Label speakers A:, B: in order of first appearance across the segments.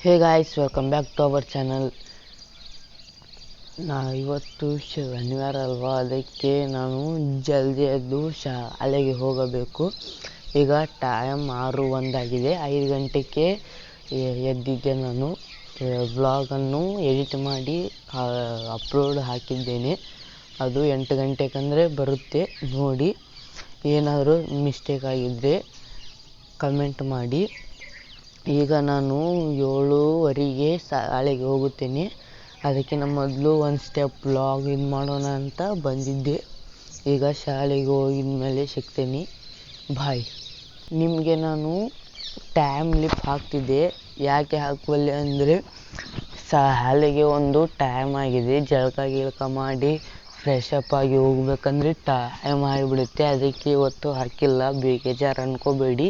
A: Hey guys, welcome back to our channel. ಇವತ್ತು ಶನಿವಾರ ಅಲ್ವಾ, ಅದಕ್ಕೆ ನಾನು ಜಲ್ದಿ ಎದ್ದು ಶಾಲೆಗೆ ಹೋಗಬೇಕು. ಈಗ ಟೈಮ್ 6:01 5 ಗಂಟೆಗೆ ಎದ್ದಿದ್ದೆ. ನಾನು ವ್ಲಾಗನ್ನು ಎಡಿಟ್ ಮಾಡಿ ಅಪ್ಲೋಡ್ ಹಾಕಿದ್ದೇನೆ. ಅದು 8 ಗಂಟೆಗಂದರೆ ಬರುತ್ತೆ. ನೋಡಿ, ಏನಾದರೂ ಮಿಸ್ಟೇಕ್ ಆಗಿದ್ದರೆ ಕಮೆಂಟ್ ಮಾಡಿ. ಈಗ ನಾನು 7:15 ಶಾಲೆಗೆ ಹೋಗುತ್ತೇನೆ. ಅದಕ್ಕಿಂತ ಮೊದಲು ಒಂದು ಸ್ಟೆಪ್ ವ್ಲಾಗ್ ಮಾಡೋಣ ಅಂತ ಬಂದಿದ್ದೆ. ಈಗ ಶಾಲೆಗೆ ಹೋಗಿದ ಮೇಲೆ ಸಿಗ್ತೇನೆ. ಬಾಯ್. ನಿಮಗೆ ನಾನು ಟೈಮ್ ಲಿಪ್ ಹಾಕ್ತಿದ್ದೆ. ಯಾಕೆ ಹಾಕುವಲ್ಲಿ ಅಂದರೆ, ಶಾಲೆಗೆ ಒಂದು ಟೈಮ್ ಆಗಿದೆ. ಜಳಕ ಮಾಡಿ ಫ್ರೆಶ್ ಅಪ್ ಆಗಿ ಹೋಗ್ಬೇಕಂದ್ರೆ ಟೈಮ್ ಆಗಿಬಿಡುತ್ತೆ. ಅದಕ್ಕೆ ಇವತ್ತು ಹಾಕಿಲ್ಲ, ಬೇಜಾರು ಅನ್ಕೋಬೇಡಿ.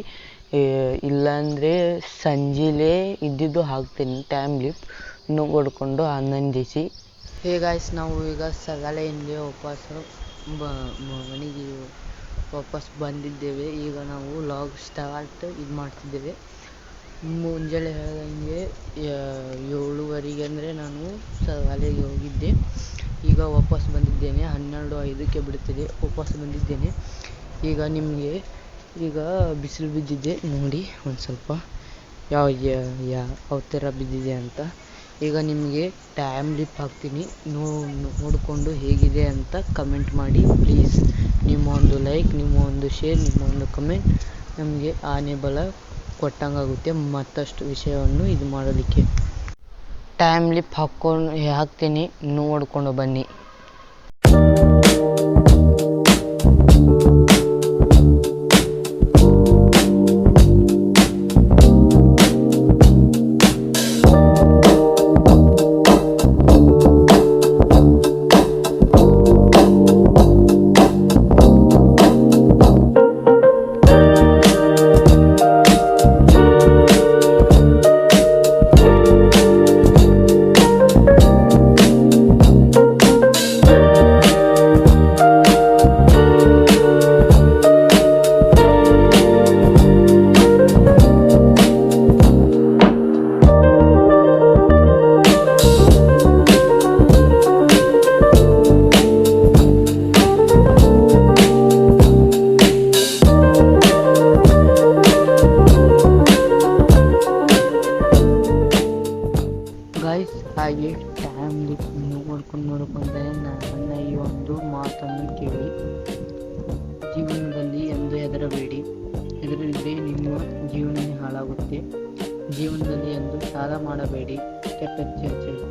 A: ಇಲ್ಲಾಂದರೆ ಸಂಜೆಲೇ ಇದ್ದಿದ್ದು ಹಾಕ್ತೀನಿ ಟೈಮ್ ಲಿಪ್. ನೋಡಿಕೊಂಡು ಆನಂದಿಸಿ. ಹೇ ಗಾಯ್ಸ್, ನಾವು ಈಗ ಶಾಲೆಯಿಂದ ಮನೆಗೆ ವಾಪಸ್ ಬಂದಿದ್ದೇವೆ. ಈಗ ನಾವು ವ್ಲಾಗ್ ಸ್ಟಾರ್ಟ್ ಮಾಡ್ತಿದ್ದೇವೆ. ಮುಂಜಾನೆ ಹೇಳಿದಂಗೆ 7:15 ಅಂದರೆ ನಾನು ಶಾಲೆಗೆ ಹೋಗಿದ್ದೆ. ಈಗ ವಾಪಸ್ ಬಂದಿದ್ದೇನೆ. 12:05 ಬಿಡುತ್ತದೆ. ವಾಪಸ್ ಬಂದಿದ್ದೇನೆ. ಈಗ ನಿಮಗೆ ಬಿಸಿಲು ಬಿದ್ದಿದೆ ನೋಡಿ, ಒಂದು ಸ್ವಲ್ಪ ಯಾವ ಥರ ಬಿದ್ದಿದೆ ಅಂತ. ಈಗ ನಿಮಗೆ ಟೈಮ್ ಲಿಪ್ ಹಾಕ್ತೀನಿ, ನೋಡಿಕೊಂಡು ಹೇಗಿದೆ ಅಂತ ಕಮೆಂಟ್ ಮಾಡಿ ಪ್ಲೀಸ್. ನಿಮ್ಮ ಒಂದು ಲೈಕ್, ನಿಮ್ಮ ಒಂದು ಶೇರ್, ನಿಮ್ಮ ಒಂದು ಕಮೆಂಟ್ ನಮಗೆ ಆನೆ ಬಲ ಕೊಟ್ಟಂಗಾಗುತ್ತೆ ಮತ್ತಷ್ಟು ವಿಷಯವನ್ನು ಇದು ಮಾಡೋದಕ್ಕೆ. ಟೈಮ್ ಲಿಪ್ ಹಾಕ್ತೀನಿ, ನೋಡಿಕೊಂಡು ಬನ್ನಿ. ಹಾಗೆ ಟೈಮ್ ಲಿಪ್ ನೋಡ್ಕೊಂಡೆ ನನ್ನ ಈ ಒಂದು ಮಾತನ್ನು ಕೇಳಿ. ಜೀವನದಲ್ಲಿ ಎಂದು ಹೆದರಬೇಡಿ. ಹೆದರಿದ್ರೆ ನಿಮ್ಮ ಜೀವನನೇ ಹಾಳಾಗುತ್ತೆ. ಜೀವನದಲ್ಲಿ ಎಂದು ಸಾಲ ಮಾಡಬೇಡಿ. ಕೆಟ್ಟ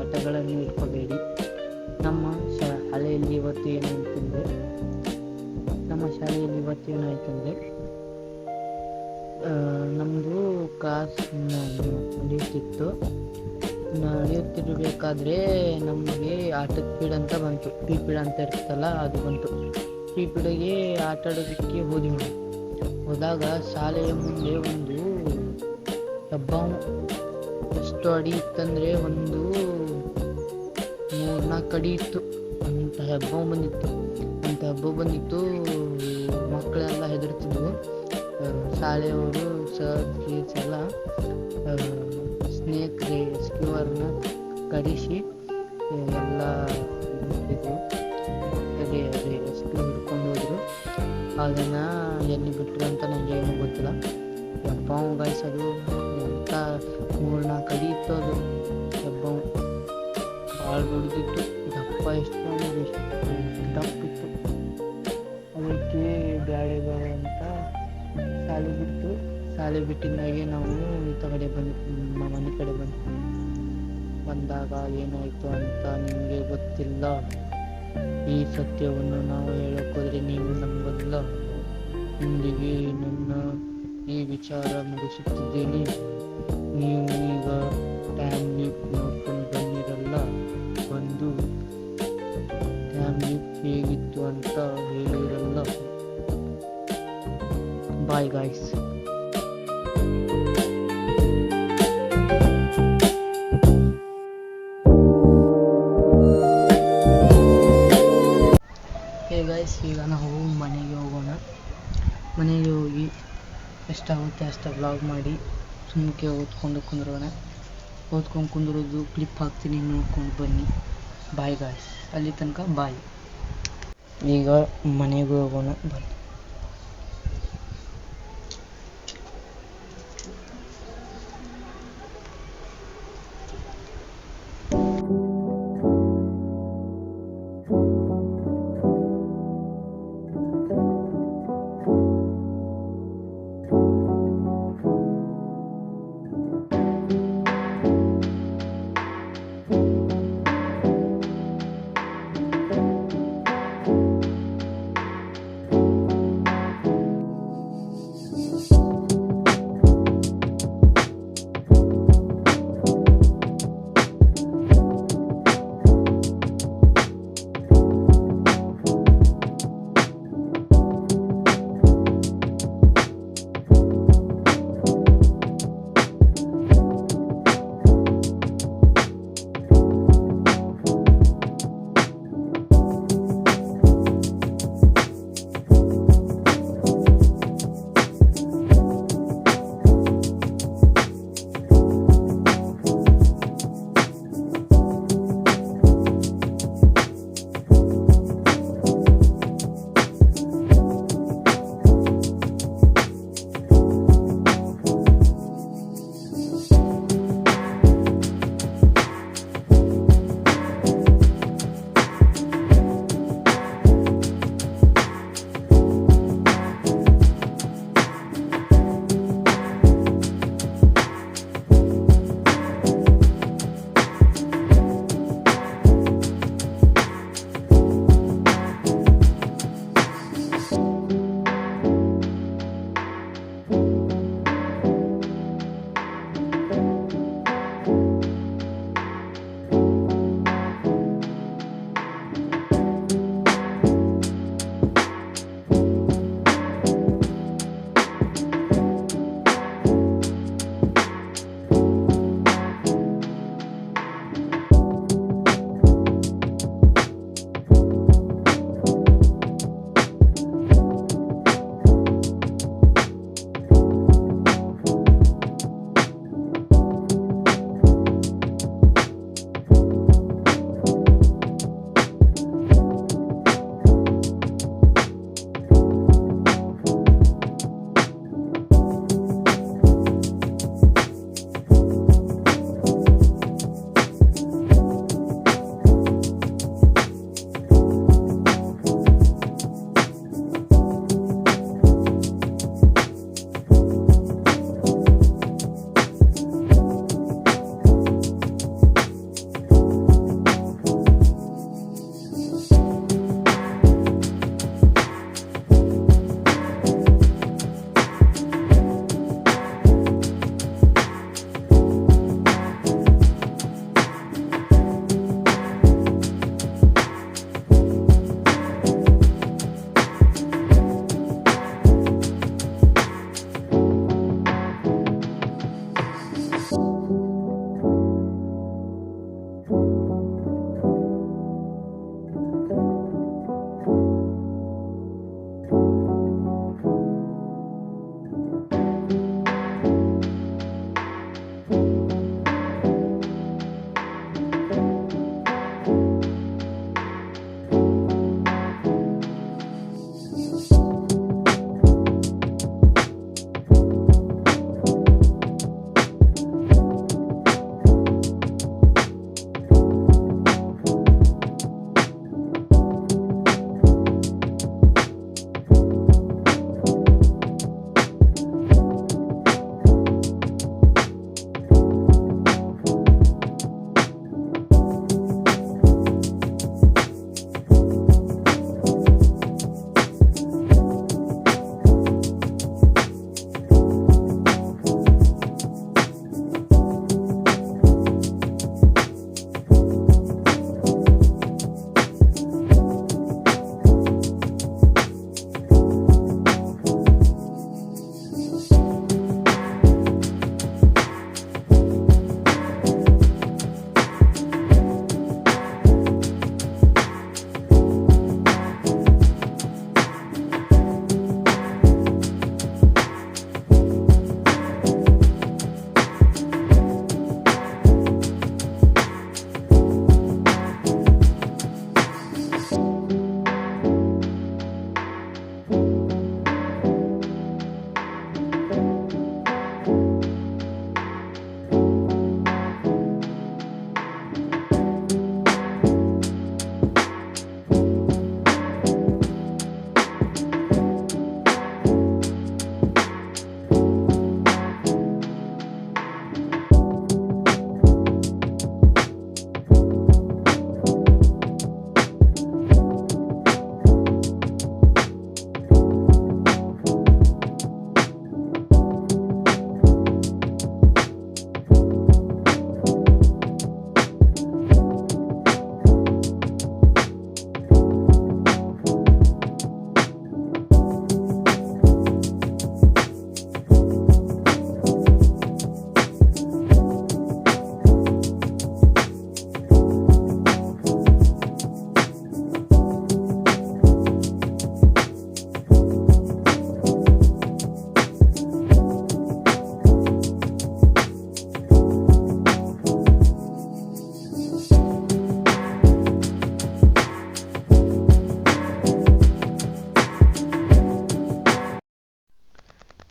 A: ಚಟಗಳನ್ನು ಇಟ್ಕೋಬೇಡಿ. ನಮ್ಮ ಶಾಲೆಯಲ್ಲಿ ಇವತ್ತು ಏನಾಯ್ತಂದ್ರೆ ನಮ್ಮದು ಕ್ಲಾಸ್ ನಡೆಯುತ್ತಿರಬೇಕಾದ್ರೆ ನಮಗೆ ಆಟದ ಪೀಡ್ ಅಂತ ಬಂತು. ಪಿ ಪೀಡ್ ಅಂತ ಇರ್ತಲ್ಲ, ಅದು ಬಂತು. ಪಿ ಪೀಡ್ಗೆ ಆಟ ಆಡೋದಕ್ಕೆ ಹೋದಾಗ ಶಾಲೆಯ ಮುಂದೆ ಒಂದು ಹಬ್ಬ ಎಷ್ಟು ಅಡಿ ಇತ್ತಂದರೆ ಒಂದು 3-4 ಅಡಿ ಇತ್ತು. ಅಂತ ಹಬ್ಬ ಬಂದಿತ್ತು. ಮಕ್ಕಳೆಲ್ಲ ಹೆದರ್ತಿದ್ವು. ಶಾಲೆಯವರು ಸರ್ ಎಲ್ಲ ಸ್ನೇಕ್ ರೆಸ್ಕ್ಯೂವರ್ನ ಕರೆಸಿ ಎಲ್ಲ ರೆಸ್ಕ್ಯೂ ಹಿಡ್ಕೊಂಡು ಹೋದ್ರು. ಅದನ್ನು ಎಲ್ಲಿ ಬಿಟ್ಟರು ಅಂತ ನನಗೆ ಏನೂ ಗೊತ್ತಿಲ್ಲ. ಹೆಬ್ಬಾವು ಗಾಯ್ಸ್, ಅದು ಎಂಥ 3-4 ಅಡಿ ಇತ್ತು. ಅದು ಹೆಬ್ಬಾವು ಭಾಳ ದೊಡ್ಡದಿತ್ತು. ದಪ್ಪ ದಪ್ಪ ಇತ್ತು. ಅದಕ್ಕೆ ಬೇಡ ಅಂತ ಶಾಲೆ ಬಿಟ್ಟಿದ್ದಾಗೆ ನಾವು ಮನೆ ಕಡೆ ಬಂದಾಗ ಏನಾಯಿತು ಅಂತ ನಿಮಗೆ ಗೊತ್ತಿಲ್ಲ. ಈ ಸತ್ಯವನ್ನು ನಾವು ಹೇಳೋಕ್ಕೋದ್ರೆ ನೀವು ನಂಬೋದಿಲ್ಲ. ಇಂದಿಗೆ ನನ್ನ ಈ ವಿಚಾರ ಮುಗಿಸುತ್ತಿದ್ದೇನೆ. ನೀವು ಈಗ ಟೈಮ್ ಲಿಪ್ ನೋಡ್ಕೊಂಡು ಬನ್ನಿರಲ್ಲ, ಬಂದು ಟೈಮ್ ಲಿಪ್ ಹೇಗಿತ್ತು ಅಂತ ಹೇಳಿರಲ್ಲ. Bye guys. ಈಗ ನಾವು ಮನೆಗೆ ಹೋಗೋಣ. ಮನೆಗೆ ಹೋಗಿ ಎಷ್ಟಾಗುತ್ತೆ ಅಷ್ಟು ವ್ಲಾಗ್ ಮಾಡಿ ಸುಮ್ಮನೆ ಓದ್ಕೊಂಡು ಕುಂದ್ರೋಣ. ಓದ್ಕೊಂಡು ಕುಂದಿರೋದು ಕ್ಲಿಪ್ ಹಾಕ್ತೀನಿ, ನೋಡ್ಕೊಂಡು ಬನ್ನಿ. ಬಾಯ್ ಗಾಯ್ಸ್, ಅಲ್ಲಿ ತನಕ ಬಾಯ್. ಈಗ ಮನೆಗೆ ಹೋಗೋಣ ಬನ್ನಿ.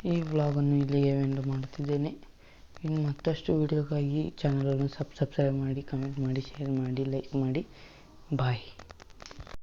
A: ಈ ವ್ಲಾಗನ್ನು ಇಲ್ಲಿಗೆ ಎಂಡ್ ಮಾಡುತ್ತಿದ್ದೇನೆ. ಇನ್ನು ಮತ್ತಷ್ಟು ವಿಡಿಯೋಗಾಗಿ ಚಾನಲನ್ನು ಸಬ್ಸ್ಕ್ರೈಬ್ ಮಾಡಿ, ಕಮೆಂಟ್ ಮಾಡಿ, ಶೇರ್ ಮಾಡಿ, ಲೈಕ್ ಮಾಡಿ. ಬಾಯ್.